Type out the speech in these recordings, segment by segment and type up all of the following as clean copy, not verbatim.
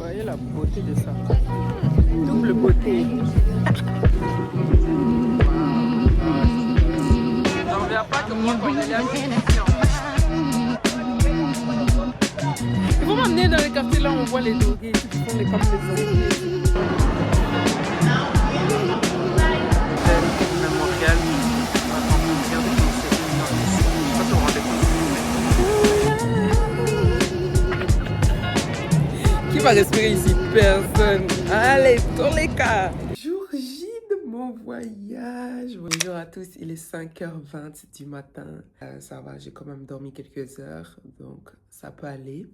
Voyez la beauté de ça. Double beauté. J'en reviens pas que moi, Cornelia, je suis ici en fait. Il faut m'amener dans les quartiers là, on voit les drogués qui font les comme les drogués. Montréal. Qui va respirer ici? Personne. Allez, sur les cas. Jour J de mon voyage. Bonjour à tous, il est 5h20 du matin. Ça va, j'ai quand même dormi quelques heures, donc ça peut aller.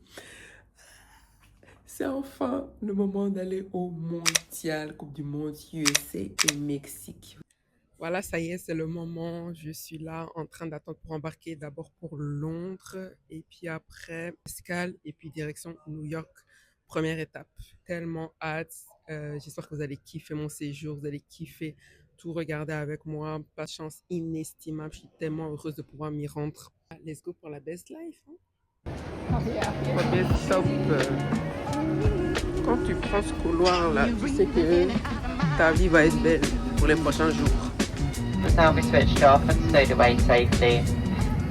C'est enfin le moment d'aller au mondial, Coupe du Monde, USA et Mexique. Voilà, ça y est, c'est le moment. Je suis là en train d'attendre pour embarquer d'abord pour Londres et puis après escale et puis direction New York. Première étape. Tellement hâte. J'espère que vous allez kiffer mon séjour, vous allez kiffer tout regarder avec moi. Pas de chance inestimable. Je suis tellement heureuse de pouvoir m'y rendre. Let's go pour la best life. Hein? Premier stop. Quand tu prends ce couloir là, tu sais que ta vie va être belle pour les prochains jours. Now be switched off and stowed away safely.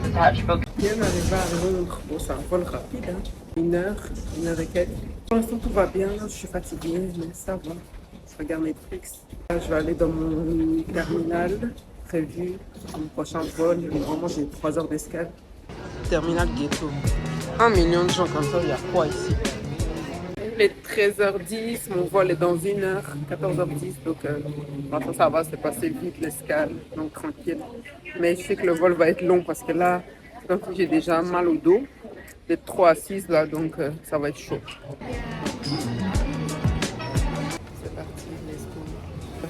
Detachable. Bien arrivé à Londres. Bon, c'est un vol rapide, hein. Une heure et quelques. Pour l'instant, tout va bien. Je suis fatiguée, mais ça va. Je regarde Netflix. Là, je vais aller dans mon terminal prévu pour mon prochain vol. Normalement, j'ai 3 heures d'escale. Terminal ghetto. 1 million de gens comme ça, il y a quoi ici? Il est 13h10, mon vol est dans 1 heure, 14h10, donc maintenant ça va, c'est passé vite l'escale, donc tranquille. Mais je sais que le vol va être long parce que là, donc j'ai déjà mal au dos, d'être trop assise là, donc ça va être chaud. C'est parti, let's go.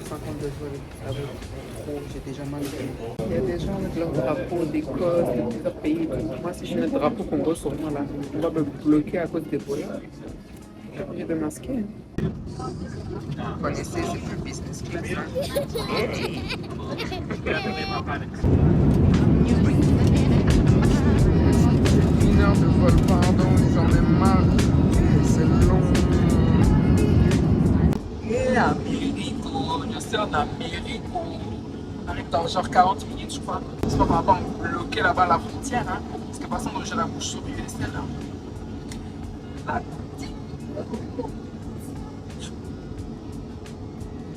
52 vols, ça va être trop, j'ai déjà mal au dos. Il y a des gens avec leur drapeau d'Écosse, de plusieurs pays. Moi, si je mets le drapeau Congo sur moi là, on va me bloquer à cause des voleurs. J'ai de masquer. Vous connaissez, c'est plus business class. Une heure de vol, pardon, j'en ai marre. C'est long. Et Américo, je suis en Américo. On arrive dans genre 40 minutes, je crois. J'espère qu'on va pas me bloquer là-bas à la frontière. Hein, parce que personne j'ai la bouche sur l'USL.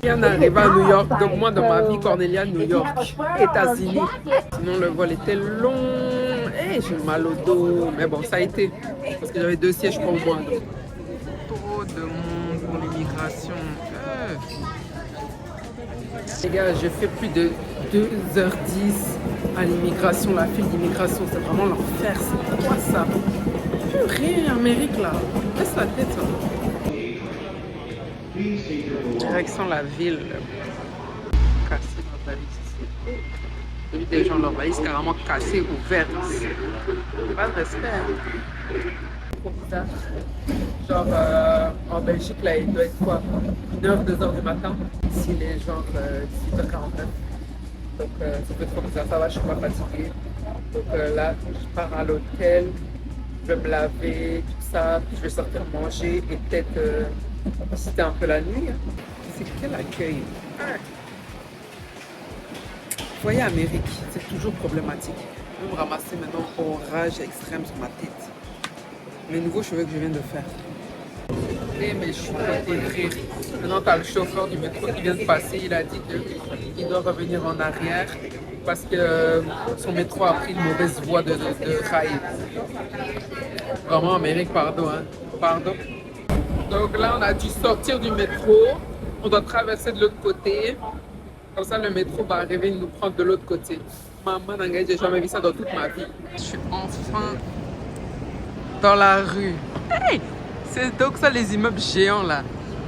On arrive à New York, donc moi dans ma vie, Cornelia, New York, États-Unis. Sinon le vol était long, et j'ai mal au dos, mais bon ça a été, parce que j'avais 2 sièges pour moi. Donc. Trop de monde pour l'immigration. Les gars, je fais plus de 2h10 à l'immigration, la file d'immigration, c'est vraiment l'enfer, c'est quoi ça? Plus rien Amérique là, laisse la tête là. Direction la ville. Casser leur valise ici. J'ai vu des gens leur valise carrément cassée, ouverte. Pas de respect. Hein. Trop bizarre. Genre en Belgique là, il doit être quoi? 1h, 2h du matin. Ici il est genre 18h49. Donc ça peut être trop bizarre. Ça va, je suis pas fatiguée. Donc là, je pars à l'hôtel. Je vais me laver, tout ça. Puis je vais sortir manger et peut-être c'était un peu la nuit. Hein. C'est quel accueil. Ah. Vous voyez, Amérique, c'est toujours problématique. Je vais me ramasser maintenant au rage extrême sur ma tête. Les nouveaux cheveux que je viens de faire. Et mais je suis côté de rire. Maintenant, tu as le chauffeur du métro qui vient de passer. Il a dit qu'il doit revenir en arrière parce que son métro a pris une mauvaise voie de rail. Vraiment, Amérique, pardon. Hein. Pardon. Donc là, on a dû sortir du métro. On doit traverser de l'autre côté. Comme ça, le métro va arriver et nous prendre de l'autre côté. Maman, j'ai jamais vu ça dans toute ma vie. Je suis enfin dans la rue. Hey! C'est donc ça les immeubles géants là.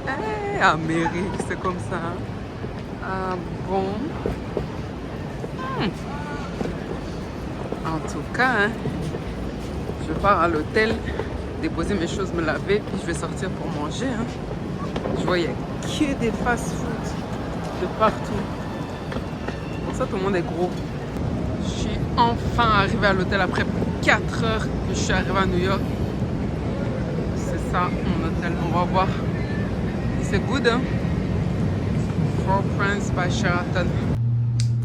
Hey, Amérique, c'est comme ça. Hein? Ah bon? En tout cas, hein, je pars à l'hôtel, déposer mes choses, me laver, puis je vais sortir pour manger. Hein. Je vois, il n'y a que des fast-food de partout. Pour ça, tout le monde est gros. Je suis enfin arrivée à l'hôtel après 4 heures que je suis arrivée à New York. C'est ça ça, mon hôtel. On va voir. C'est good, hein? Four Points by Sheraton.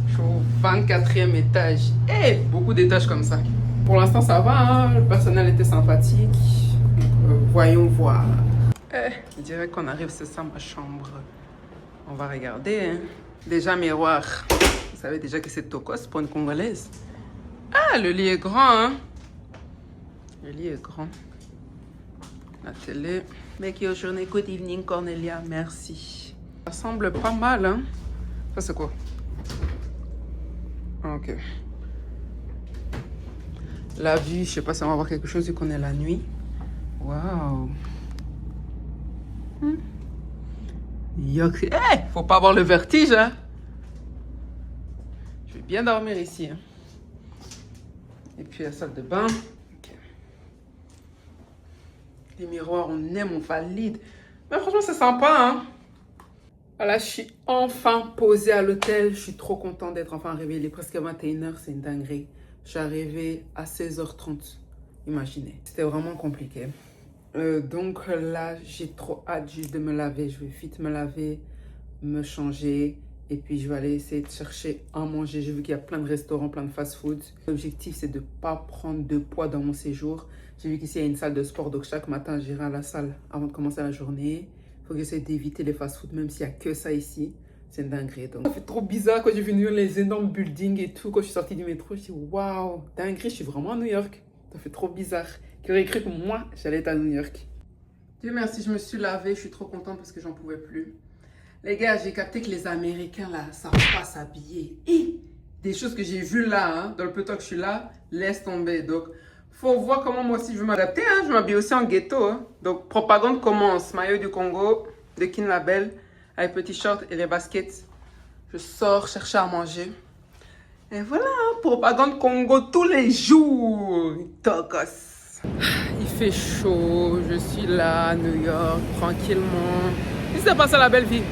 Je suis au 24e étage. Eh, beaucoup d'étages comme ça. Pour l'instant, ça va, hein? Le personnel était sympathique. Voyons voir. Je dirais qu'on arrive, c'est ça ma chambre. On va regarder, hein? Déjà miroir. Vous savez déjà que c'est Tokos pour une Congolaise. Ah, le lit est grand, hein? Le lit est grand. La télé. Make your journée good evening, Cornelia. Merci. Ça semble pas mal, hein? Ça, c'est quoi? Ok. La vue, je sais pas si on va voir quelque chose vu qu'on est la nuit. Waouh. Faut pas avoir le vertige, hein? Je vais bien dormir ici, hein? Et puis la salle de bain. Okay. Les miroirs, on aime, on valide. Mais franchement, c'est sympa, hein? Voilà, je suis enfin posée à l'hôtel. Je suis trop contente d'être enfin arrivée. Il est presque 21h, c'est une dinguerie. Je suis arrivée à 16h30. Imaginez. C'était vraiment compliqué. Donc là, j'ai trop hâte juste de me laver. Je vais vite me laver, me changer. Et puis, je vais aller essayer de chercher à manger. J'ai vu qu'il y a plein de restaurants, plein de fast-food. L'objectif, c'est de ne pas prendre de poids dans mon séjour. J'ai vu qu'ici, il y a une salle de sport. Donc, chaque matin, j'irai à la salle avant de commencer la journée. Il faut que j'essaie d'éviter les fast-food, même s'il n'y a que ça ici. C'est une dinguerie. Donc, ça fait trop bizarre quand j'ai vu les énormes buildings et tout. Quand je suis sortie du métro, je dis waouh, dinguerie, je suis vraiment à New York. Ça fait trop bizarre. Qui aurait cru que moi, j'allais être à New York. Dieu merci, je me suis lavée. Je suis trop contente parce que j'en pouvais plus. Les gars, j'ai capté que les Américains, là, ça va pas s'habiller. Et des choses que j'ai vues là, hein, dans le peu de temps que je suis là, laisse tomber. Donc, faut voir comment moi aussi je veux m'adapter. Hein. Je m'habille aussi en ghetto. Hein. Donc, propagande commence. Maillot du Congo, de Kin Label, avec petit short et les baskets. Je sors chercher à manger. Et voilà, propagande Congo tous les jours. Tokos. Il fait chaud. Je suis là à New York, tranquillement. Si c'est pas ça la belle vie.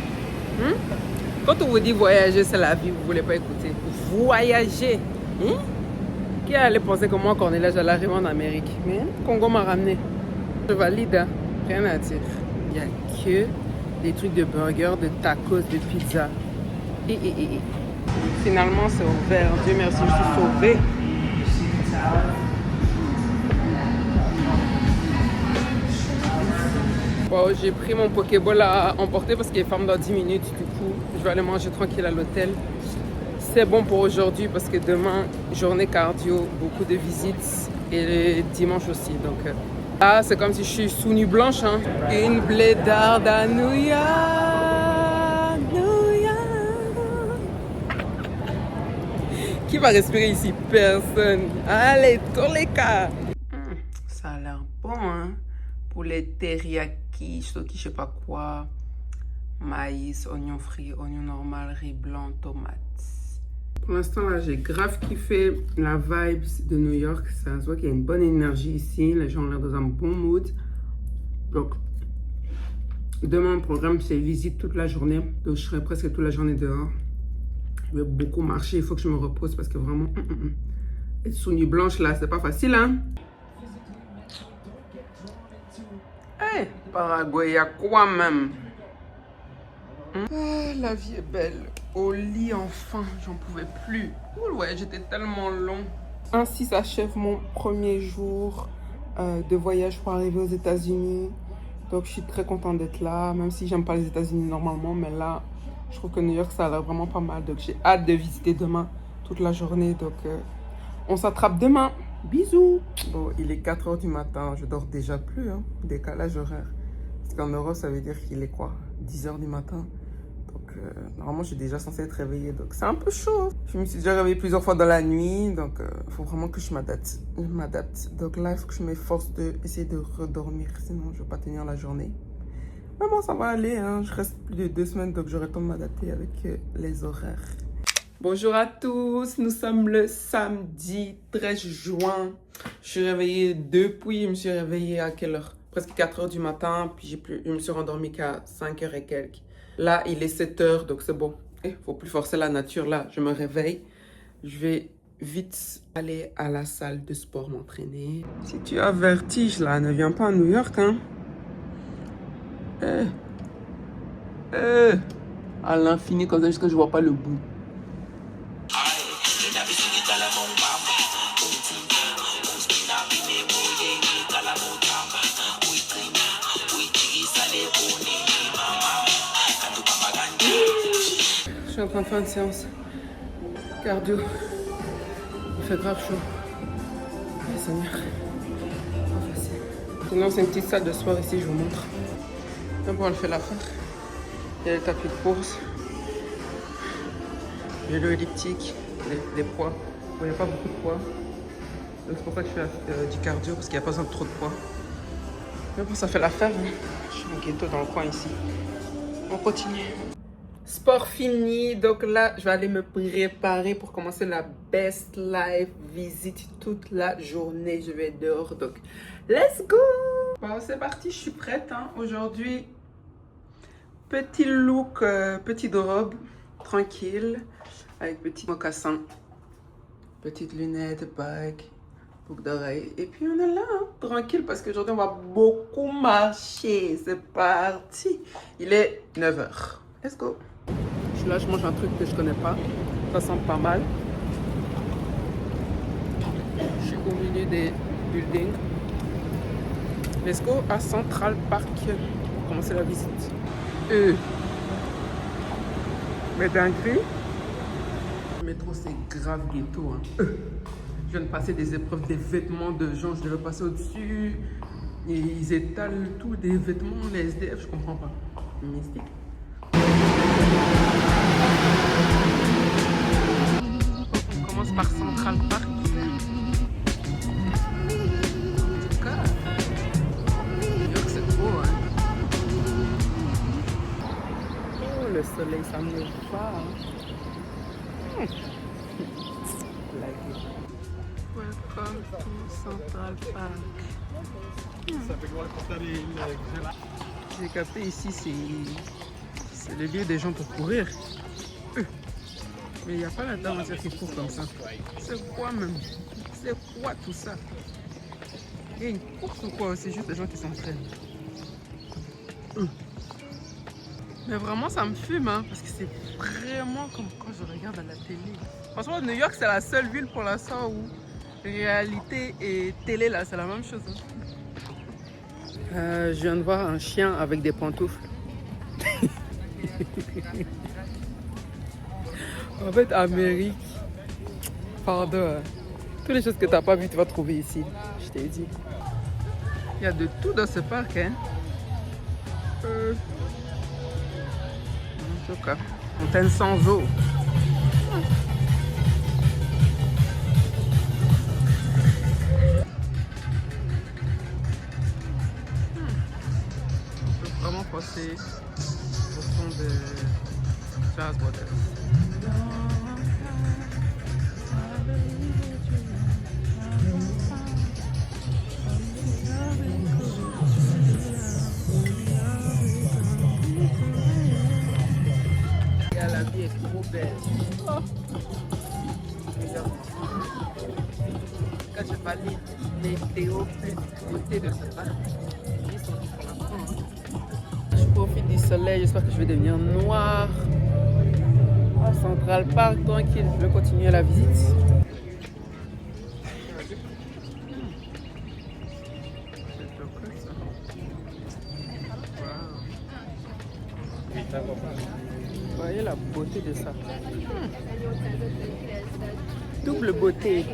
Quand on vous dit voyager, c'est la vie, vous ne voulez pas écouter. Voyager. Qui allait penser que moi, Cornelia, j'allais arriver en Amérique? Mais Congo m'a ramené. Je valide, hein. Rien à dire. Il n'y a que des trucs de burgers, de tacos, de pizza. Finalement, c'est ouvert. Dieu merci, je suis sauvée. Bon, j'ai pris mon Pokéball à emporter parce qu'il est fermé dans 10 minutes. Du coup, je vais aller manger tranquille à l'hôtel. C'est bon pour aujourd'hui parce que demain, journée cardio, beaucoup de visites et dimanche aussi. Donc là, c'est comme si je suis sous nuit blanche. Hein. Une blédarde à New York, New York. Qui va respirer ici? Personne. Allez, tous les cas. Ça a l'air bon, hein? Pour les teriyaki, je sais pas quoi, maïs, oignon frit, oignon normal, riz blanc, tomates. Pour l'instant, là, j'ai grave kiffé la vibes de New York. Ça se voit qu'il y a une bonne énergie ici. Les gens ont l'air dans un bon mood. Donc, demain, mon programme, c'est visite toute la journée. Donc, je serai presque toute la journée dehors. Je vais beaucoup marcher. Il faut que je me repose parce que vraiment, être sous nuit blanche, là, c'est pas facile, hein? Hey, Paraguay, il y a quoi même? La vie est belle. Au lit, enfin, j'en pouvais plus. Ouh, ouais, j'étais tellement long. Ainsi s'achève mon premier jour de voyage pour arriver aux États-Unis. Donc, je suis très contente d'être là, même si j'aime pas les États-Unis normalement. Mais là, je trouve que New York, ça a l'air vraiment pas mal. Donc, j'ai hâte de visiter demain toute la journée. Donc, on s'attrape demain. Bisous. Bon, il est 4h du matin. Je dors déjà plus, hein. Décalage horaire. Parce qu'en Europe, ça veut dire qu'il est quoi? 10h du matin. Donc, normalement, je suis déjà censée être réveillée. Donc, c'est un peu chaud. Je me suis déjà réveillée plusieurs fois dans la nuit. Donc, il faut vraiment que je m'adapte. Donc là, il faut que je m'efforce d'essayer de redormir. Sinon, je ne vais pas tenir la journée. Mais bon, ça va aller. Hein. Je reste plus de 2 semaines. Donc, j'aurai le temps de m'adapter avec les horaires. Bonjour à tous, nous sommes le samedi 13 juin. Je suis réveillée depuis, je me suis réveillée à quelle heure? Presque 4h du matin, puis je me suis rendormie qu'à 5h et quelques. Là, il est 7h, donc c'est bon. Faut plus forcer la nature là, je me réveille. Je vais vite aller à la salle de sport m'entraîner. Si tu as vertige là, ne viens pas à New York, hein. À l'infini comme ça jusqu'à ce que je vois pas le bout. Je suis en train de faire une séance cardio. Il fait grave chaud. Oh, Seigneur. Pas facile. Sinon, c'est une petite salle de sport ici, je vous montre. Même pour on fait l'affaire. Il y a le tapis de course. Il y a l'elliptique, les poids. Bon, il n'y a pas beaucoup de poids. Donc c'est pour ça que je fais du cardio, parce qu'il n'y a pas besoin de trop de poids. Mais bon, ça fait l'affaire. Hein. Je suis un ghetto dans le coin ici. On continue. Sport fini, donc là, je vais aller me préparer pour commencer la Best Life visite toute la journée. Je vais être dehors, donc let's go! Bon, c'est parti, je suis prête. Hein. Aujourd'hui, petit look, petite robe, tranquille, avec petit mocassin, petite lunette, bague, boucle d'oreille. Et puis on est là, hein, tranquille, parce qu'aujourd'hui, on va beaucoup marcher. C'est parti! Il est 9 h. Let's go! Là, je mange un truc que je connais pas. Ça sent pas mal. Je suis au milieu des buildings. Let's go à Central Park pour commencer la visite. Mais dinguerie. Le métro, c'est grave ghetto. Hein. Je viens de passer des épreuves des vêtements de gens. Je devais passer au-dessus. Et ils étalent tous des vêtements, les SDF, je comprends pas. Mystique. On commence par Central Park. En tout cas, New York c'est beau. Hein. Oh, le soleil, ça me va. Hein. Like it. Welcome to Central Park. J'ai capté ici, c'est le lieu des gens pour courir. Mais il n'y a pas la dame qui court comme ça. C'est quoi même? C'est quoi tout ça? Il y a une course ou quoi? C'est juste des gens qui s'entraînent. Mais vraiment, ça me fume, hein, parce que c'est vraiment comme quand je regarde à la télé. Franchement, New York, c'est la seule ville pour l'instant où réalité et télé, là, c'est la même chose. Hein. Je viens de voir un chien avec des pantoufles. En fait, Amérique, pardon, toutes les choses que tu n'as pas vues, tu vas trouver ici. Je t'ai dit. Il y a de tout dans ce parc. Hein. En tout cas, fontaine sans eau. On peut vraiment passer au son de Jazz Waters. La vie est trop belle. Oh. Quand je parle des beauté de ce parc, ils sont pour l'instant. Je profite du soleil, j'espère que je vais devenir noire. Central Park, tranquille, je vais continuer la visite. Voyez la beauté de ça. Double beauté.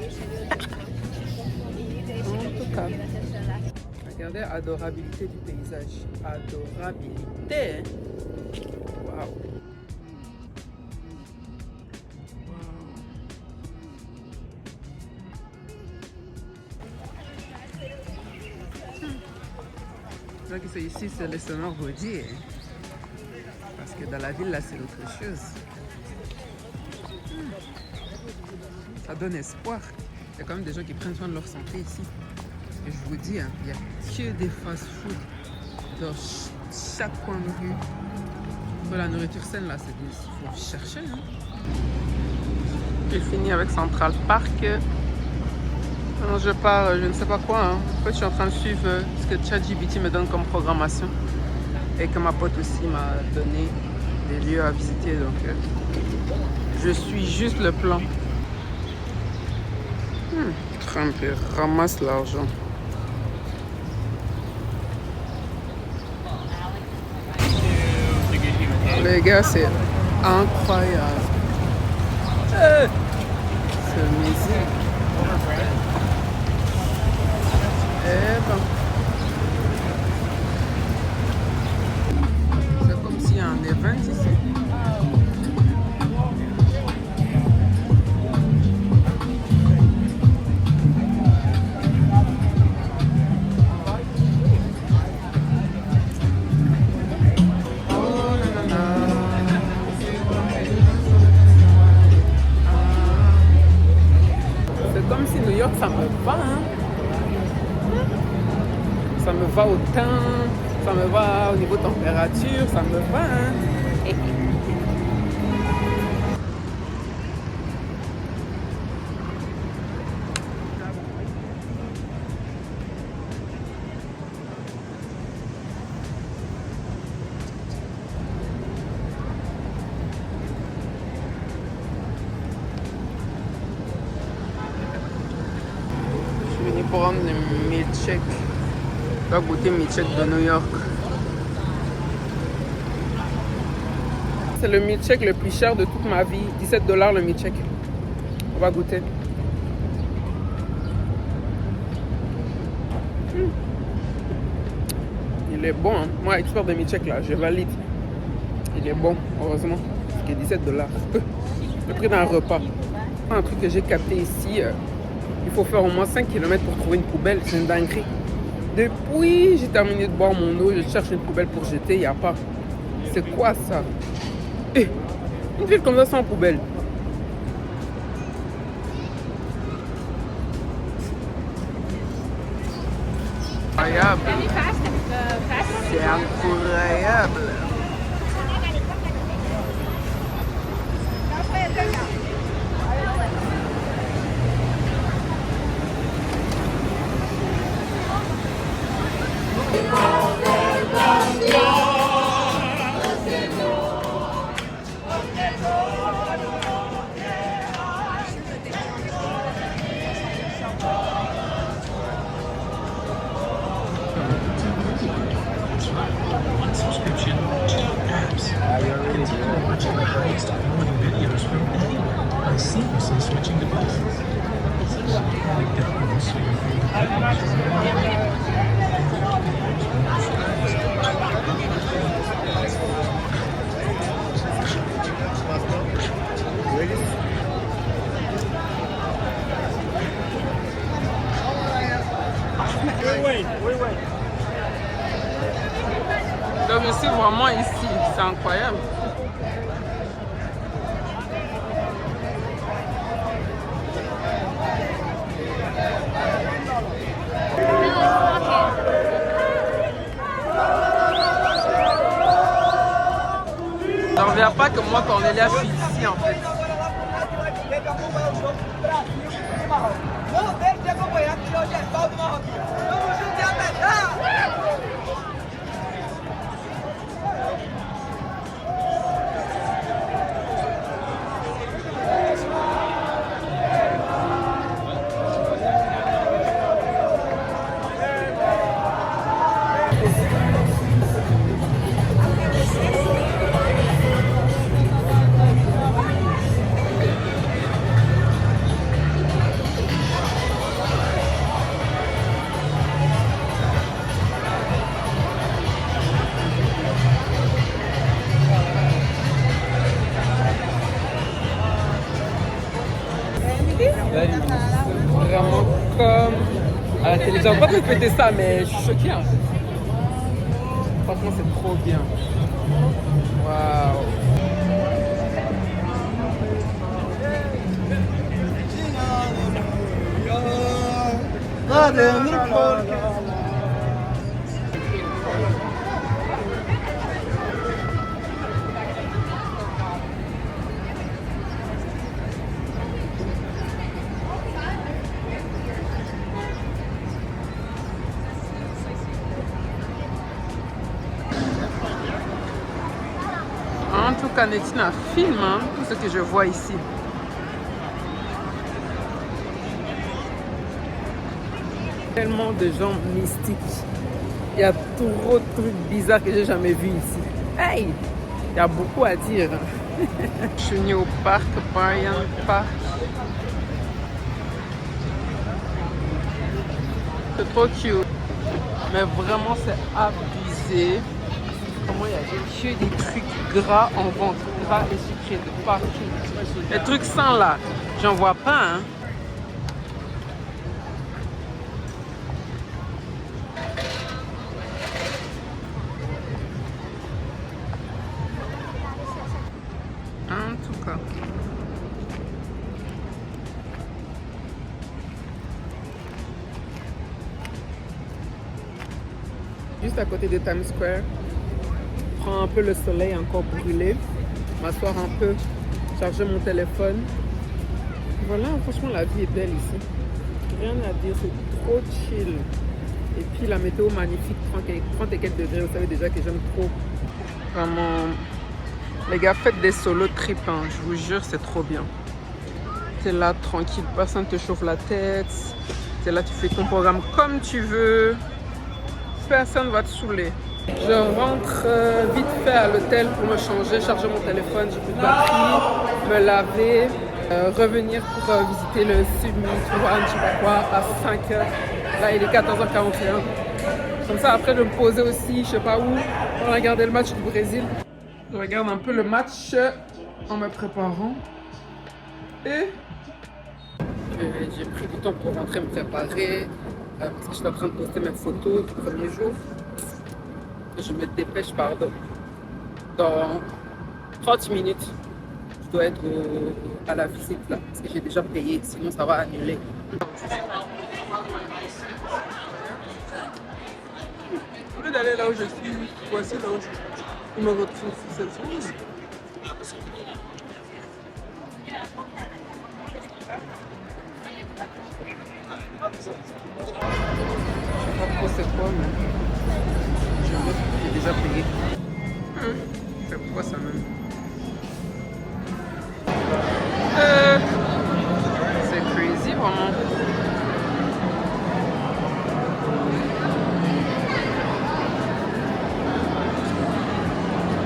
En tout cas, regardez l'adorabilité du paysage. Adorabilité. Waouh. Donc ici, c'est le Summer Body. Parce que dans la ville, là, c'est autre chose. Ça donne espoir. Il y a quand même des gens qui prennent soin de leur santé ici. Et je vous dis, hein, il n'y a que des fast-food dans chaque coin de rue. Pour la nourriture saine, là, il faut chercher. Hein. J'ai fini avec Central Park. Alors, je pars, je ne sais pas quoi. Hein. En fait, je suis en train de suivre ce que ChatGPT me donne comme programmation. et que ma pote aussi m'a donné des lieux à visiter. Donc, je suis juste le plan. Trump ramasse l'argent. Les gars, c'est incroyable. Ce musique. Eh ben. C'est comme s'il y a un event ici. C'est comme si New York, ça me va, hein. Ça me va au teint, ça me va au niveau température, ça me va, hein. Je suis venu prendre le milkshake. Je vais goûter le milkshake de New York. C'est le milkshake le plus cher de toute ma vie. 17 $ le milkshake. On va goûter. Il est bon, hein. Moi, expert de milkshake, là, je valide. Il est bon, heureusement. Parce qu'il est 17 $. Le prix d'un repas. Un truc que j'ai capté ici, il faut faire au moins 5 km pour trouver une poubelle. C'est une dinguerie. Depuis j'ai terminé de boire mon eau, je cherche une poubelle pour jeter, il n'y a pas. C'est quoi ça? Une ville comme ça sans poubelle. Incroyable. C'est incroyable. Donc je suis vraiment ici, c'est incroyable. J'en reviens pas que moi, Cornelia, je suis ici en fait. Vraiment comme à la télé. J'avais pas répété ça, mais je suis choquée. Hein. Franchement, c'est trop bien. Waouh. En tout cas, Netina filme hein, tout ce que je vois ici. Tellement de gens mystiques. Il y a trop de trucs bizarres que j'ai jamais vus ici. Hey! Il y a beaucoup à dire. Je suis venue au parc Bryant Park. C'est trop cute. Mais vraiment, c'est abusé. Comment il y a des trucs gras en vente. Gras et sucrés de partout. Les trucs sans là, j'en vois pas. Hein. En tout cas. Juste à côté de Times Square. Prends un peu le soleil encore brûlé. M'asseoir un peu. Charger mon téléphone. Voilà, franchement la vie est belle ici. Rien à dire, c'est trop chill. Et puis la météo magnifique, 30 et quelques degrés. Vous savez déjà que j'aime trop. Vraiment. Les gars, faites des solo trips, hein. Je vous jure, c'est trop bien. T'es là tranquille, personne ne te chauffe la tête. T'es là, tu fais ton programme comme tu veux. Personne ne va te saouler. Je rentre vite fait à l'hôtel pour me changer, charger mon téléphone, j'ai plus de batterie, me laver, revenir pour visiter le Summit One, je sais pas quoi, à 5h. Là, il est 14h41. Comme ça, après, de me poser aussi, je sais pas où, pour regarder le match du Brésil. Je regarde un peu le match en me préparant. Et j'ai pris du temps pour rentrer me préparer parce que je suis en train de poster mes photos du premier jour. Je me dépêche, pardon. Dans 30 minutes, je dois être à la visite là parce que j'ai déjà payé, sinon ça va annuler. Au lieu d'aller là où je suis, voici là où je me retrouve cette chose. Je sais pas trop c'est quoi, mais j'ai déjà payé. C'est pourquoi ça même? C'est crazy vraiment.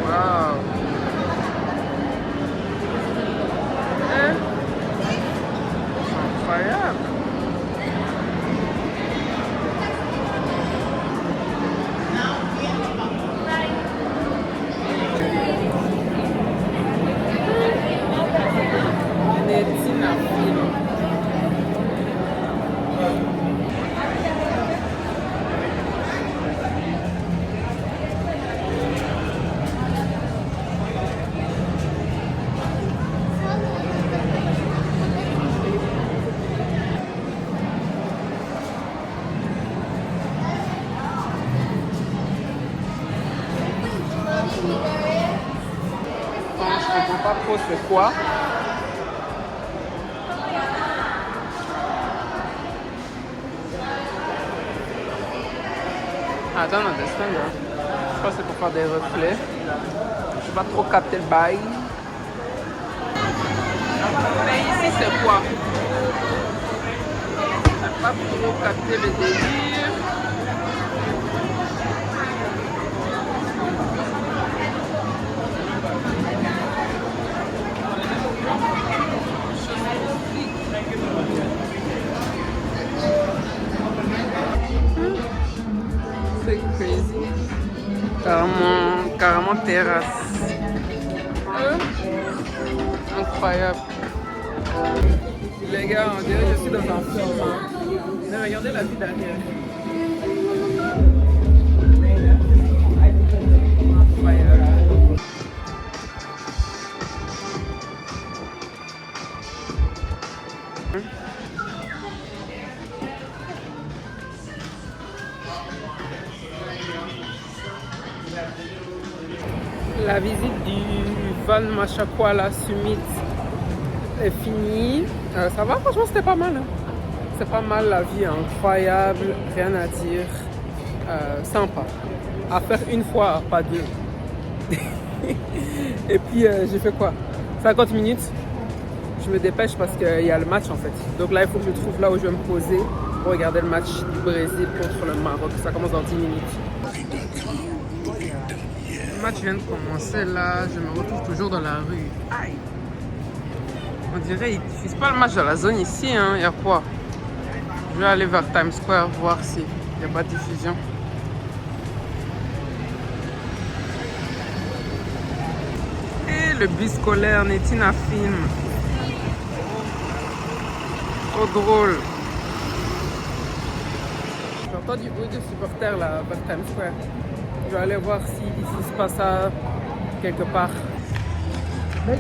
Wow. C'est incroyable. Je comprends pas trop c'est quoi. I don't understand. Je pense que c'est pour faire des reflets. Je vais pas trop capter le bail. Mais ici c'est quoi? Je vais pas trop capter le délire. C'est crazy. Carrément terrasse. Incroyable. Les gars, on dirait que je suis dans un film. Mais regardez la vue derrière. Incroyable. La visite du Van Machakwala Summit est finie. Ça va, franchement, c'était pas mal. Hein. C'est pas mal, la vie est incroyable, rien à dire. Sympa. À faire une fois, pas deux. Et puis j'ai fait quoi? 50 minutes. Je me dépêche parce qu'il y a le match en fait. Donc là, il faut que je trouve là où je vais me poser pour regarder le match du Brésil contre le Maroc. Ça commence dans 10 minutes. Le match vient de commencer là. Je me retrouve toujours dans la rue. Aïe! On dirait qu'ils ne diffusent pas le match dans la zone ici. Hein. Il y a quoi? Je vais aller vers Times Square voir s'il n'y a pas de diffusion. Et le bus scolaire Netina Film. Trop drôle. J'entends du bruit de supporters là vers Times Square. Je vais aller voir s'ils diffusent pas ça quelque part. Mais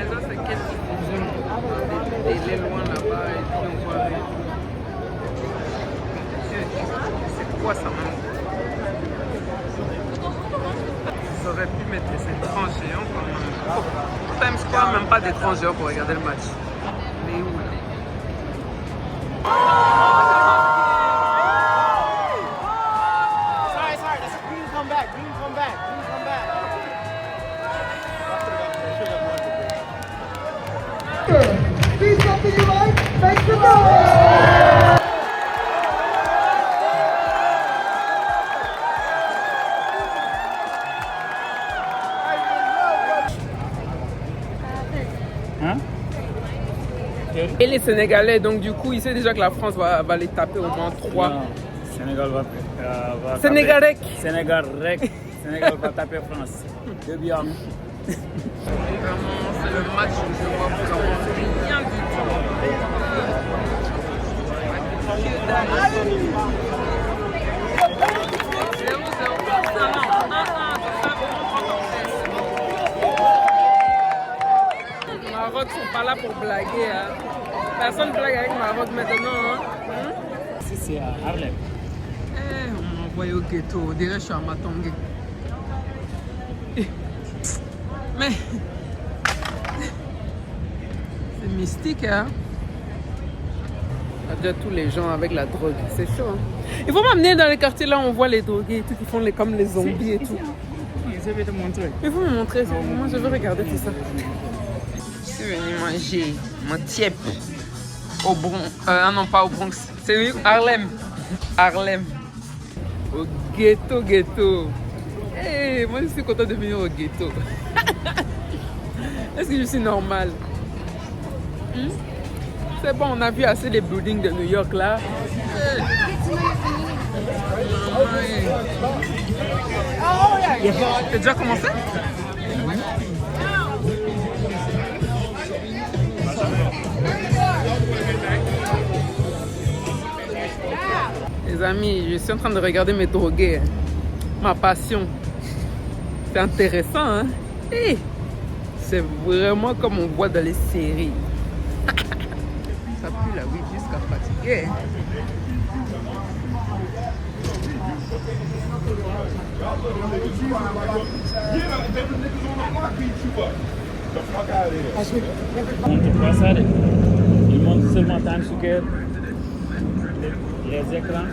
là, c'est quelle diffusion? Il est loin là-bas et puis on voit rien. C'est quoi ça même? Ils auraient pu mettre des écrans géants quand même. Oh, Times Square, même pas d'écran géant pour regarder le match. Mais où là? Sorry, that's a green come back. See something you like? Make some noise! Hein? Et les Sénégalais, donc du coup, il sait déjà que la France va les taper au moins 3. Non, Sénégal va Sénégalais. Sénégal va taper France. 2 buts à 1. Vraiment, c'est le match où je vois vraiment rien du tout. Les Maroc sont pas là pour blaguer. Hein. Personne blague avec Maroc maintenant. Hein. Ici, c'est à Harlem. On m'a envoyé au ghetto. On dirait que je suis à Matongé. Mais c'est mystique, hein? Il y a déjà tous les gens avec la drogue, c'est chaud. Hein? Il faut m'amener dans les quartiers là où on voit les drogués et tout, qui font comme les zombies et tout. Je vais te montrer. Il faut me montrer, moi je veux regarder tout ça. Je suis venu manger mon tiep au Bronx. Non, pas au Bronx, c'est Harlem. Harlem. Au ghetto. Hey, moi je suis content de venir au ghetto. Est-ce que je suis normale? C'est bon, on a vu assez les buildings de New York là. T'as déjà commencé? Les amis, je suis en train de regarder mes drogués. Ma passion. C'est intéressant, hein? Hey, c'est vraiment comme on voit dans les séries. Ça pue la weed jusqu'à fatiguer. On ne peut pas ça. Ils montrent seulement Times Square, les écrans.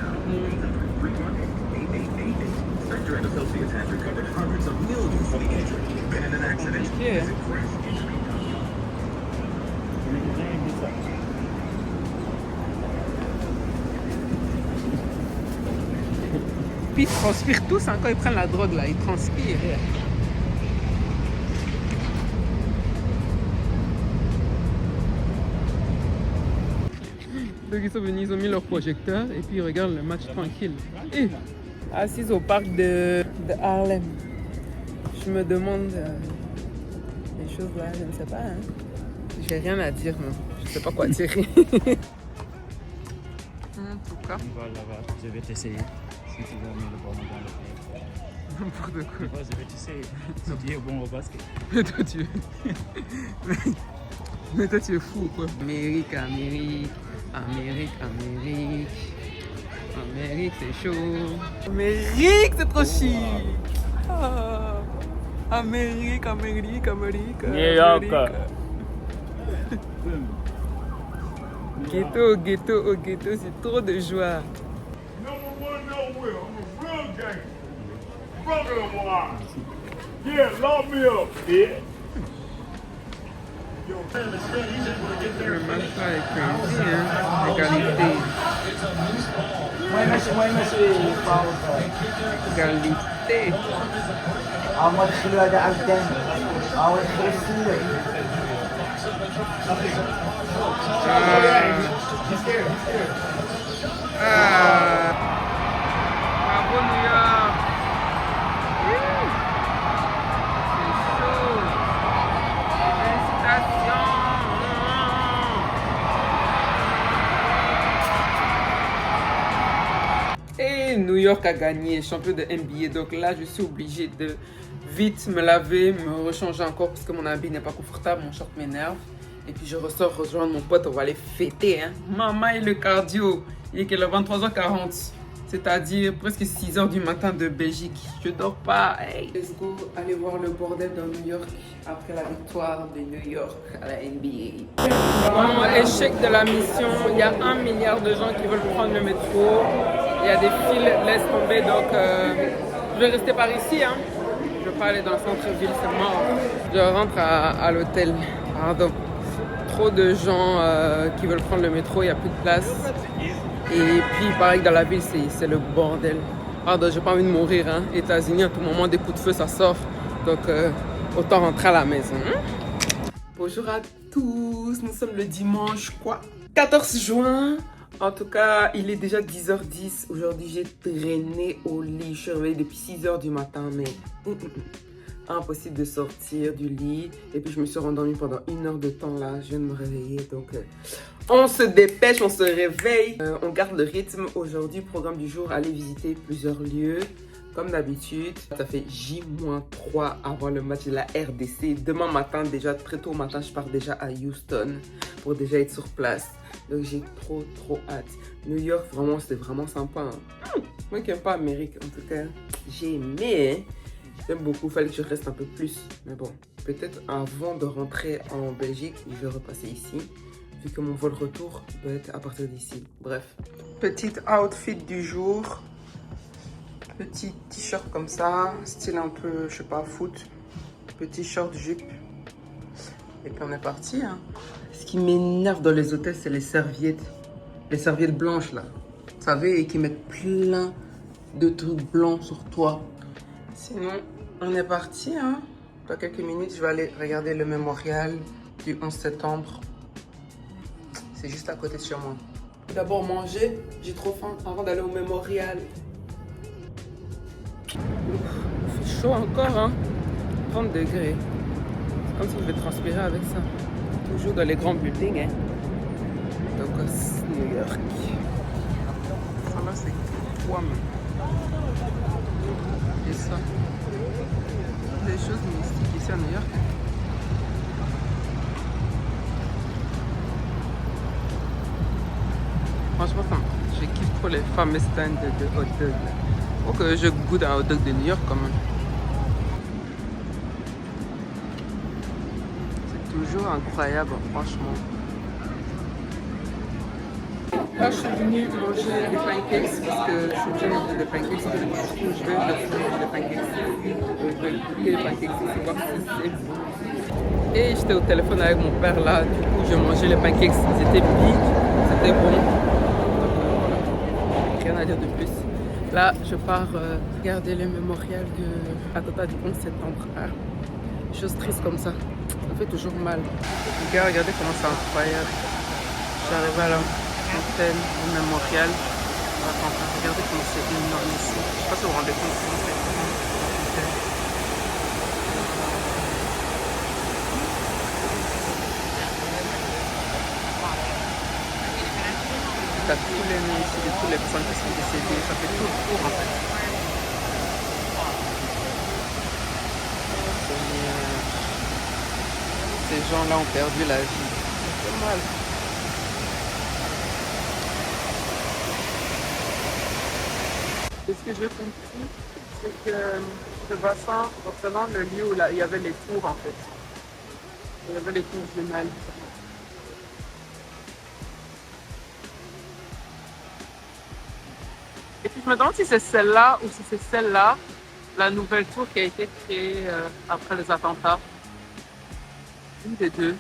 Yeah. Puis ils transpirent tous hein, quand ils prennent la drogue là, ils transpirent. Donc ils sont venus, ils ont mis leur projecteur et puis ils regardent le match tranquille. Et assise au parc de Harlem. Je me demande des choses là, je ne sais pas. Hein. J'ai rien à dire, non. Je sais pas quoi dire. En tout cas. Voilà, je vais t'essayer. Si tu veux mettre le ballon dans le pied. N'importe quoi. Je vais t'essayer. Si tu es bon au basket. Mais toi tu es. Mais toi tu es fou quoi. Amérique, c'est chaud. Amérique, c'est trop chic. Ah. Amérique. New York. Ghetto, c'est trop de joie. brother of mine. Yeah, lock me up, bitch. Le matcha est crazy, hein. Égalité. Égalité. أما تدخلوا هذا عبدان أو تدخلوا السلة Bravo New York. C'est chaud. Félicitations. Et New York a gagné, champion de NBA. Donc là, je suis obligée de vite me laver, me rechanger encore parce que mon habit n'est pas confortable, mon short m'énerve. Et puis je ressors rejoindre mon pote, on va aller fêter. Hein. Maman et le cardio, il est que 23h40. C'est-à-dire presque 6h du matin de Belgique. Je dors pas. Hey. Let's go aller voir le bordel dans New York après la victoire de New York à la NBA. Vraiment échec de la mission. Il y a 1 milliard de gens qui veulent prendre le métro. Il y a des files, laisse tomber. Donc je vais rester par ici. Hein. Je vais pas aller dans le centre-ville, c'est mort. Je rentre à l'hôtel. Pardon. Trop de gens qui veulent prendre le métro, il n'y a plus de place. Et puis, pareil que dans la ville, c'est le bordel. Pardon, j'ai pas envie de mourir. Hein. États-Unis, à tout moment, des coups de feu, ça sort. Donc, autant rentrer à la maison. Bonjour à tous. Nous sommes le dimanche, 14 juin. En tout cas, il est déjà 10h10. Aujourd'hui, j'ai traîné au lit. Je suis réveillée depuis 6h du matin, mais impossible de sortir du lit. Et puis, je me suis rendormie pendant 1 heure de temps là. Je viens de me réveiller. Donc, on se dépêche, on se réveille. On garde le rythme. Aujourd'hui, programme du jour, aller visiter plusieurs lieux. Comme d'habitude, ça fait J-3 avant le match de la RDC. Demain matin, déjà très tôt au matin, je pars déjà à Houston pour déjà être sur place. Donc j'ai trop hâte. New York, vraiment, c'était vraiment sympa. Hein. Moi qui n'aime pas Amérique, en tout cas, j'ai aimé. Hein. J'aime beaucoup, il fallait que je reste un peu plus. Mais bon, peut-être avant de rentrer en Belgique, je vais repasser ici. Vu que mon vol retour doit être à partir d'ici. Bref. Petite outfit du jour. Petit t-shirt comme ça, style un peu, je sais pas, foot. Petit short jupe. Et puis on est parti. Hein. Ce qui m'énerve dans les hôtels, c'est les serviettes. Les serviettes blanches là. Vous savez, et qui mettent plein de trucs blancs sur toi. Sinon, on est parti. Hein. Dans quelques minutes, je vais aller regarder le mémorial du 11 septembre. C'est juste à côté de chez moi. D'abord manger, j'ai trop faim avant d'aller au mémorial. Il fait chaud encore, hein. 30 degrés. C'est comme si je vais transpirer avec ça. Toujours dans les grands buildings, hein. Donc, New York. Ça là, c'est quoi, même? Et ça. Des choses mystiques ici à New York. Franchement, je kiffe trop les fameux stands de hot dog. Faut que je goûte un hot dog de New York quand même. C'est toujours incroyable, franchement. Là, je suis venue manger des pancakes parce que je suis obligée de manger des pancakes. Je vais manger des pancakes. Je vais goûter les pancakes ici, voir si c'est bon. Et j'étais au téléphone avec mon père là. Du coup, j'ai mangé les pancakes. Ils étaient big, c'était bon. Rien à dire de plus. Là, je pars regarder le mémorial de l'attentat du 11 septembre. Ah, chose triste comme ça. Ça fait toujours mal. Regardez comment c'est incroyable. Je suis arrivée à l'antenne du mémorial. Attends, regardez comment c'est énorme ici. Je sais pas si vous vous rendez compte comment c'est énorme. T'as tous les noms ici de toutes les personnes qui sont décédées. Ça fait tout le tour en fait. Ces gens-là ont perdu la vie. C'est mal. Et ce que j'ai compris, c'est que ce bassin représente le lieu où il y avait les tours en fait. Il y avait les tours jumelles. Et puis je me demande si c'est celle-là ou si c'est celle-là la nouvelle tour qui a été créée après les attentats. Une des deux.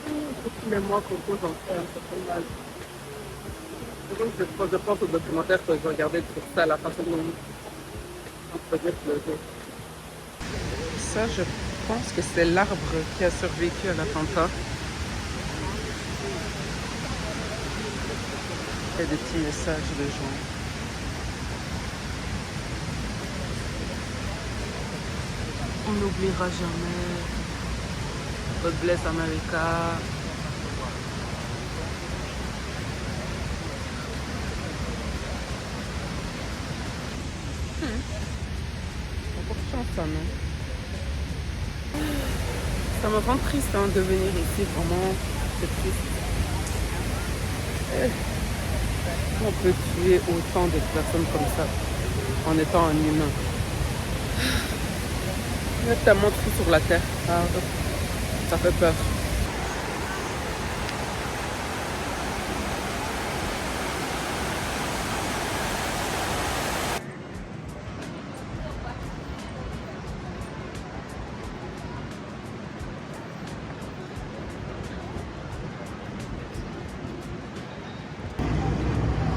Tous les mois qu'on pose en fait, ça fait mal. Je pense au documentaire que je regardais sur ça, la façon dont on faisait pleurer. Ça, je pense que c'est l'arbre qui a survécu à l'attentat. Il y a des petits messages de gens. On n'oubliera jamais. God bless America. Important ça, non? Ça me rend triste de venir ici, vraiment. C'est triste. On peut tuer autant de personnes comme ça en étant un humain. Il y a tellement de trucs sur la terre. Ça fait peur.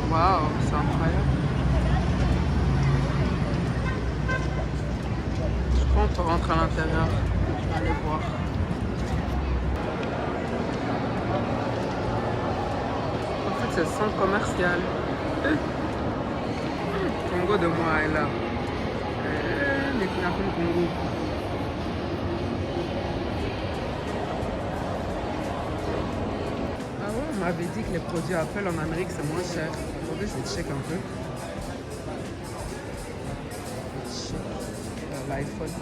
Waouh, c'est incroyable. Je crois qu'on rentre à l'intérieur. Je vais aller voir. En fait, c'est le centre commercial. Congo de moi est là. Les Kinafon Congo. Ah ouais, on m'avait dit que les produits Apple en Amérique c'est moins cher. Aujourd'hui, je check un peu. L'iPhone.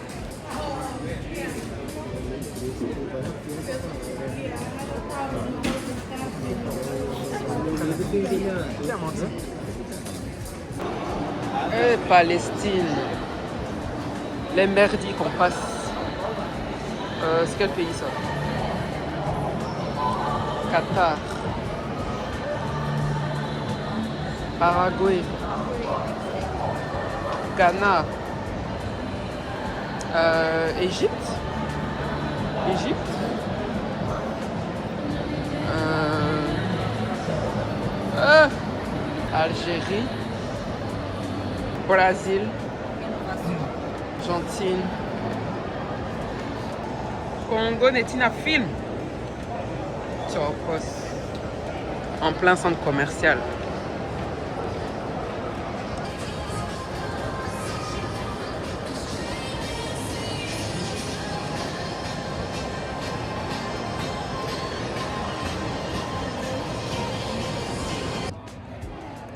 Palestine. Les merdiques qu'on passe. C'est quel pays ça? Qatar. Paraguay. Ghana. Égypte. Algérie. Brésil. Argentine. Congo n'est-il un film? En plein centre commercial.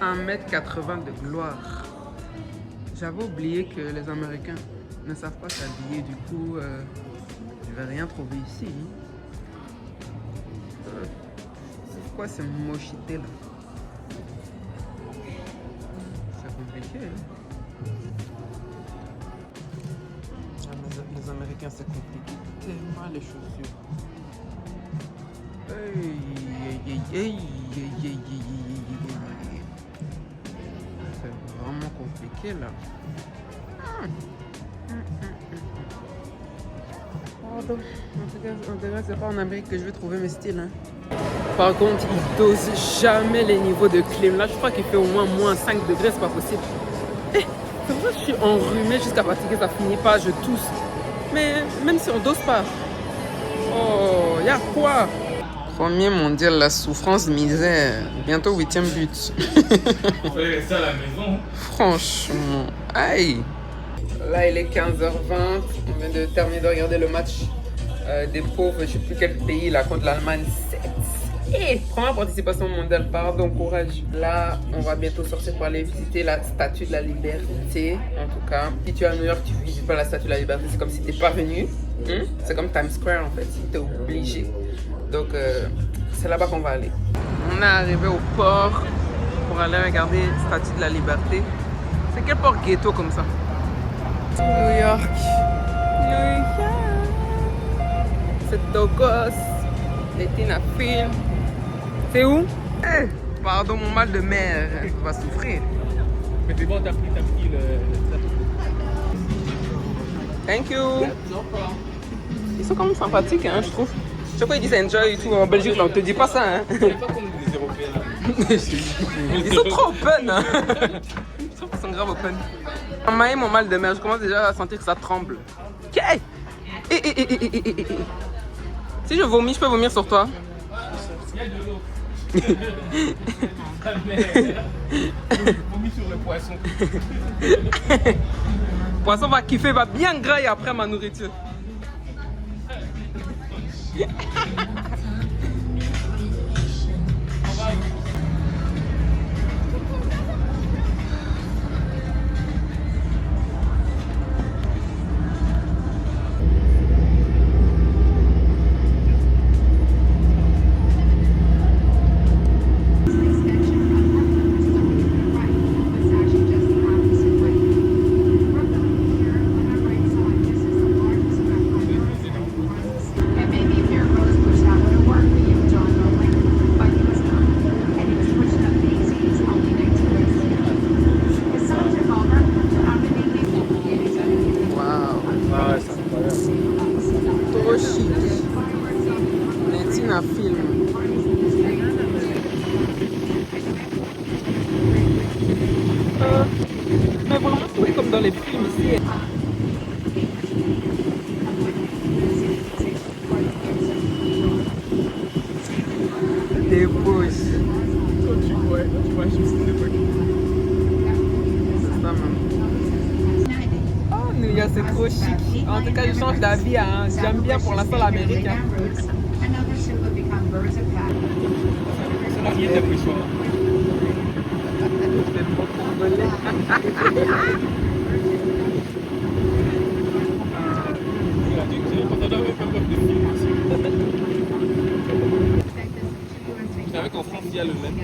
$1,80 de gloire. J'avais oublié que les Américains ne savent pas s'habiller, du coup, je vais rien trouver ici. C'est quoi ces mochités là? C'est compliqué. Les Américains, c'est compliqué. Tellement les chaussures. C'est vraiment compliqué là. Pardon. En tout cas, c'est pas en Amérique que je vais trouver mes styles. Hein. Par contre, ils dosent jamais les niveaux de clim. Là, je crois qu'il fait au moins -5 degrés, c'est pas possible. C'est pour ça que je suis enrhumée jusqu'à fatiguer, ça finit pas, je tousse. Mais même si on dose pas. Oh, y'a quoi? Premier mondial, la souffrance, misère. Bientôt 8e but. Il fallait rester à la maison. Franchement. Aïe. Là, il est 15h20. On vient de terminer de regarder le match des pauvres. Je sais plus quel pays là contre l'Allemagne. 7. Et première participation mondiale. Pardon, courage. Là, on va bientôt sortir pour aller visiter la Statue de la Liberté. En tout cas, si tu es à New York, tu ne visites pas la Statue de la Liberté. C'est comme si tu n'es pas venu. C'est comme Times Square en fait. Tu es obligé. Donc, c'est là-bas qu'on va aller. On est arrivé au port pour aller regarder la Statue de la Liberté. C'est quel port ghetto comme ça? New York. New York. C'est Dogos. Les Tina Film. C'est où? Pardon, mon mal de mer va souffrir. Mais c'est bon, t'as pris le... Thank you. Ils sont quand même sympathiques, hein, je trouve. Chaque fois ils disent enjoy et tout. En Belgique, là, on te dit pas ça. Hein. C'est pas comme les Européens. Ils sont trop open. Hein. Je trouve qu'ils sont grave open. En maille, mon mal de mer, je commence déjà à sentir que ça tremble. Okay. Si je vomis, je peux vomir sur toi. Il y a de l'eau. Vomis sur le poisson. Le poisson va kiffer, va bien grailler après ma nourriture. Mais vraiment, c'est comme dans les films ici. Des bouches. Tu vois juste des trucs. C'est ça même. Oh, New York, c'est trop chic. En tout cas, je change d'avis. Hein. J'aime bien pour l'instant l'Amérique. Hein. C'est la mienne d'impression. Je savais qu'en France, il y a le même.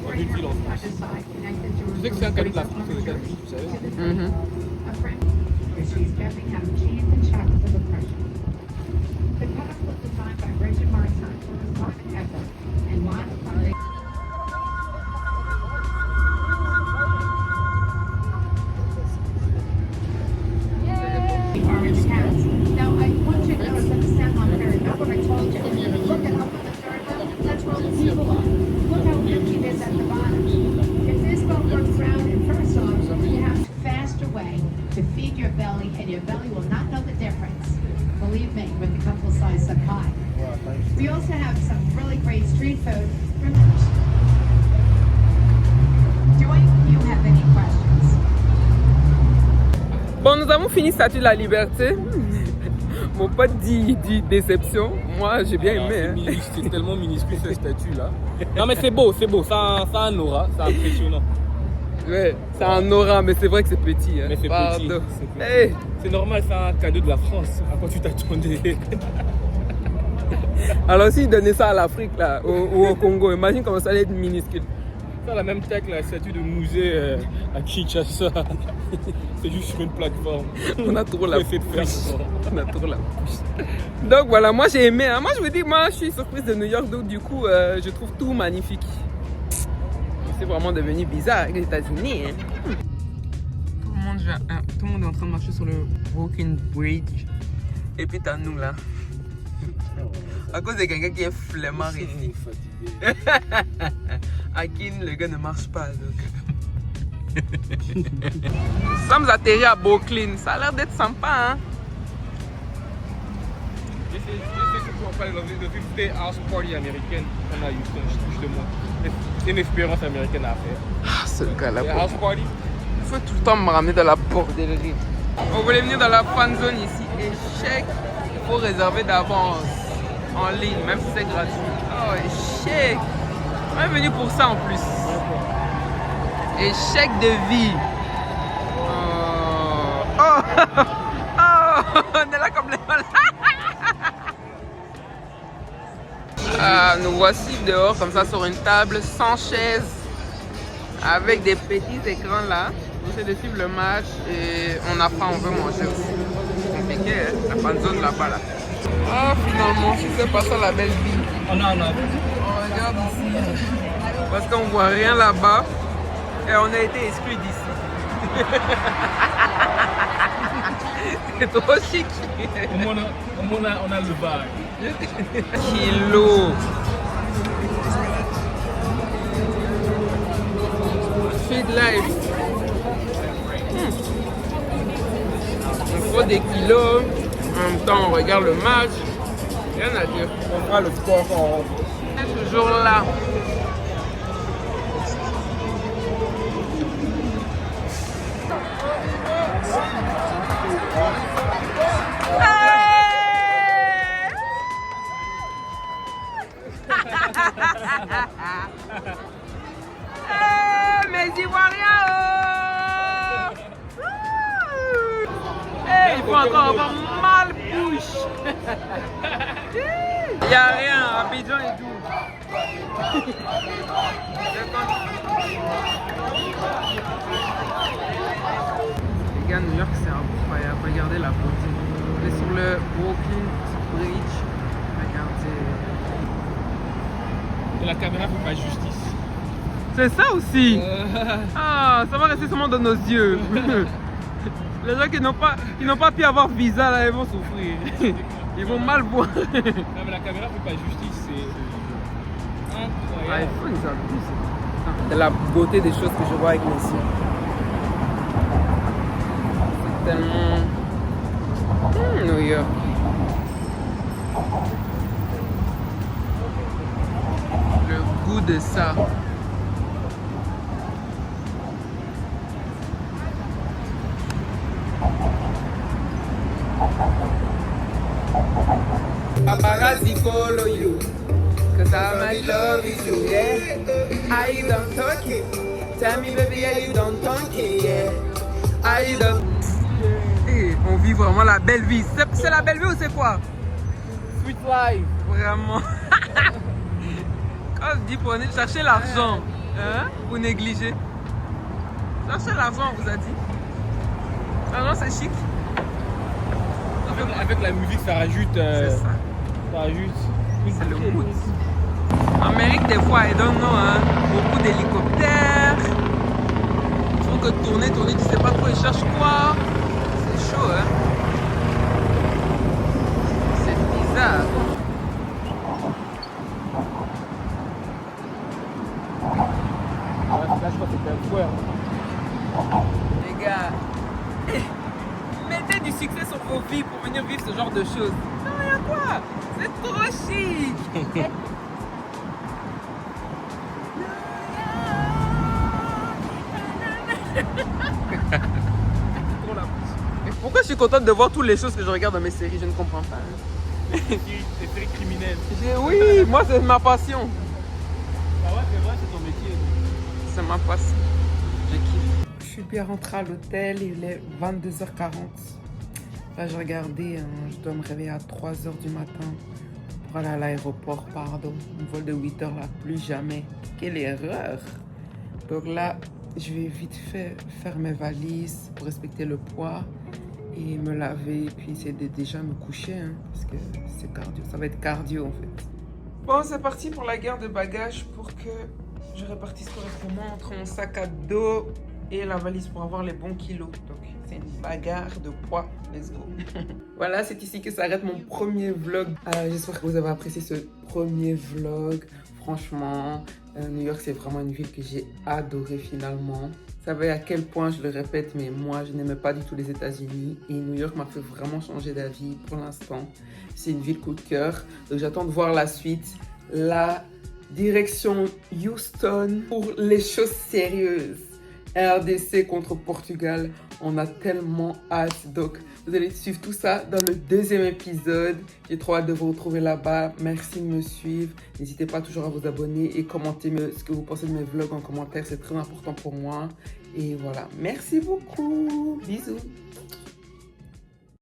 On l'utilise en France. Tu sais que c'est un cadeau de la France, le cadeau, tu savais? to feed your belly, and your belly will not know the difference, believe me, with a couple size of pie. We also have some really great street food. Do any of you have any questions? Bon, nous avons fini Statue de la Liberté. Mon pote dit déception. Moi, j'ai bien aimé. Hein. C'est tellement minuscule cette statue là. Non mais c'est beau, ça a un aura, c'est impressionnant. Ouais, c'est un aura, mais c'est vrai que c'est petit. Hein. Mais c'est petit. Hey. C'est normal, c'est un cadeau de la France. À quoi tu t'attendais? Alors s'ils donnaient ça à l'Afrique là, ou au Congo, imagine comment ça allait être minuscule. Ça la même taille que la statue de musée à Kinshasa. C'est juste sur une plateforme. On a trop la pousse. On a trop la pousse. Donc voilà, moi j'ai aimé. Hein. Moi je vous dis, moi je suis surprise de New York, donc du coup je trouve tout magnifique. C'est vraiment devenu bizarre avec les États-Unis. Hein. Tout le monde est en train de marcher sur le Brooklyn Bridge. Et puis t'as nous là. À cause de quelqu'un qui est flemmard ici. Akin, le gars ne marche pas. Donc. Nous sommes atterris à Brooklyn. Ça a l'air d'être sympa. Hein? C'est surtout on parle de la house party américaine qu'on a eu, justement. C'est une expérience américaine à faire. Ah, ce gars-là. House party. Il faut tout le temps me ramener dans la bordellerie. On voulait venir dans la fan zone ici. Échec, il faut réserver d'avance. En ligne, même si c'est gratuit. Oh, échec. On est venu pour ça en plus. Échec de vie. Oh, oh. Oh. On est là comme les malades. Nous voici dehors comme ça sur une table sans chaise avec des petits écrans là. On essaie de suivre le match et on a faim, on veut manger aussi. C'est compliqué, hein? La fan zone là-bas là. Ah, finalement, c'est pas ça la belle ville. Oh non, non. On regarde ici. Parce qu'on voit rien là-bas. Et on a été exclus d'ici. C'est trop chic. Au moins, on a le bar. Kilo. Feed life. Il faut des kilos. En même temps, on regarde le match. Rien à dire. On fera le sport quand on C'est toujours là. Mes Ivoiriens, ils font encore avoir mal bouche. Il n'y a rien, Abidjan et tout. Les gars, New York, c'est incroyable. Regardez la beauté. On est sur le Brooklyn Bridge. Regardez. Et la caméra fait pas justice. C'est ça aussi. Ah, ça va rester seulement dans nos yeux. Les gens qui n'ont pas pu avoir visa là, ils vont souffrir. Ils vont mal voir. Non mais la caméra fait pas justice, c'est incroyable. iPhone, ils abusent. C'est la beauté des choses que je vois avec mes yeux. C'est tellement New York. Le goût de ça. Paparazzi follow you, cause I might love you, yeah. I don't talk it, tell me baby, yeah, you don't talk it, yeah. I don't. Hey, on vit vraiment la belle vie. C'est la belle vie ou c'est quoi? Sweet life. Vraiment. Quand je dis prenez, cherchez l'argent, hein? Vous négligez. Cherchez l'argent, on vous a dit. L'argent c'est chic. Avec la musique, ça rajoute. C'est ça. Ça rajoute. C'est le mood. Amérique, des fois, I don't know, hein. Beaucoup d'hélicoptères. Il faut que tourner, tu sais pas trop, ils cherchent quoi. C'est chaud, hein. C'est bizarre. Là, je crois que c'est un fouet. Les gars, mettez du succès sur vos vies pour venir vivre ce genre de choses. Non, y'a quoi? C'est trop chic. Pourquoi je suis contente de voir toutes les choses que je regarde dans mes séries? Je ne comprends pas. Les séries criminelles. Oui, moi c'est ma passion. Ah ouais, c'est vrai, c'est ton métier. C'est ma passion. Je kiffe. Je suis bien rentrée à l'hôtel, il est 22h40. Là, je regardais, je dois me réveiller à 3h du matin pour aller à l'aéroport, pardon. Un vol de 8h là, plus jamais. Quelle erreur! Donc là, je vais vite fait faire mes valises pour respecter le poids et me laver, puis essayer de déjà me coucher, hein, parce que c'est cardio, ça va être cardio en fait. Bon, c'est parti pour la guerre de bagages pour que je répartisse correctement entre mon sac à dos et la valise pour avoir les bons kilos. Donc, c'est une bagarre de poids. Let's go. Voilà, c'est ici que s'arrête mon premier vlog. J'espère que vous avez apprécié ce premier vlog. Franchement, New York, c'est vraiment une ville que j'ai adorée finalement. Vous savez à quel point, je le répète, mais moi, je n'aimais pas du tout les États-Unis. Et New York m'a fait vraiment changer d'avis pour l'instant. C'est une ville coup de cœur. Donc, j'attends de voir la suite. La direction Houston pour les choses sérieuses. RDC contre Portugal. On a tellement hâte. Donc, vous allez suivre tout ça dans le deuxième épisode. J'ai trop hâte de vous retrouver là-bas. Merci de me suivre. N'hésitez pas toujours à vous abonner et commenter ce que vous pensez de mes vlogs en commentaire. C'est très important pour moi. Et voilà. Merci beaucoup. Bisous.